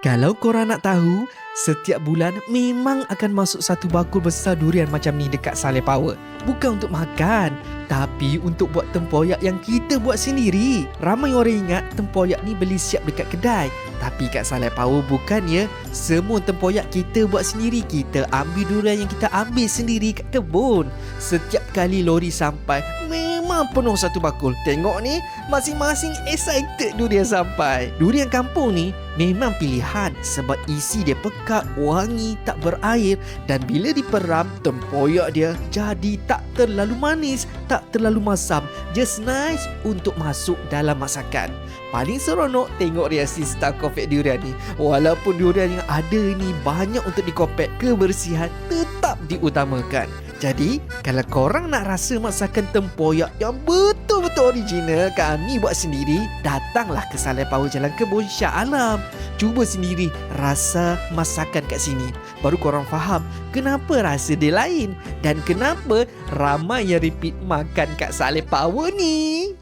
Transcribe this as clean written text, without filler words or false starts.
Kalau korang nak tahu, setiap bulan memang akan masuk satu bakul besar durian macam ni dekat Saleh Power. Bukan untuk makan, tapi untuk buat tempoyak yang kita buat sendiri. Ramai orang ingat tempoyak ni beli siap dekat kedai. Tapi kat Saleh Power bukan ya. Semua tempoyak kita buat sendiri. Kita ambil durian yang kita ambil sendiri kat kebun. Setiap kali lori sampai, memang penuh satu bakul. Tengok ni, masing-masing excited durian sampai. Durian kampung ni memang pilihan sebab isi dia pekat, wangi, tak berair, dan bila diperam, tempoyak dia jadi tak terlalu manis, tak terlalu masam, just nice untuk masuk dalam masakan. Paling seronok tengok reaksi staf kopek durian ni. Walaupun durian yang ada ni banyak untuk dikopek, kebersihan tetap diutamakan. Jadi, kalau korang nak rasa masakan tempoyak yang betul-betul original kami buat sendiri, datanglah ke Saleh Power Jalan Kebun Shah Alam. Cuba sendiri rasa masakan kat sini. Baru korang faham kenapa rasa dia lain dan kenapa ramai yang repeat makan kat Saleh Power ni.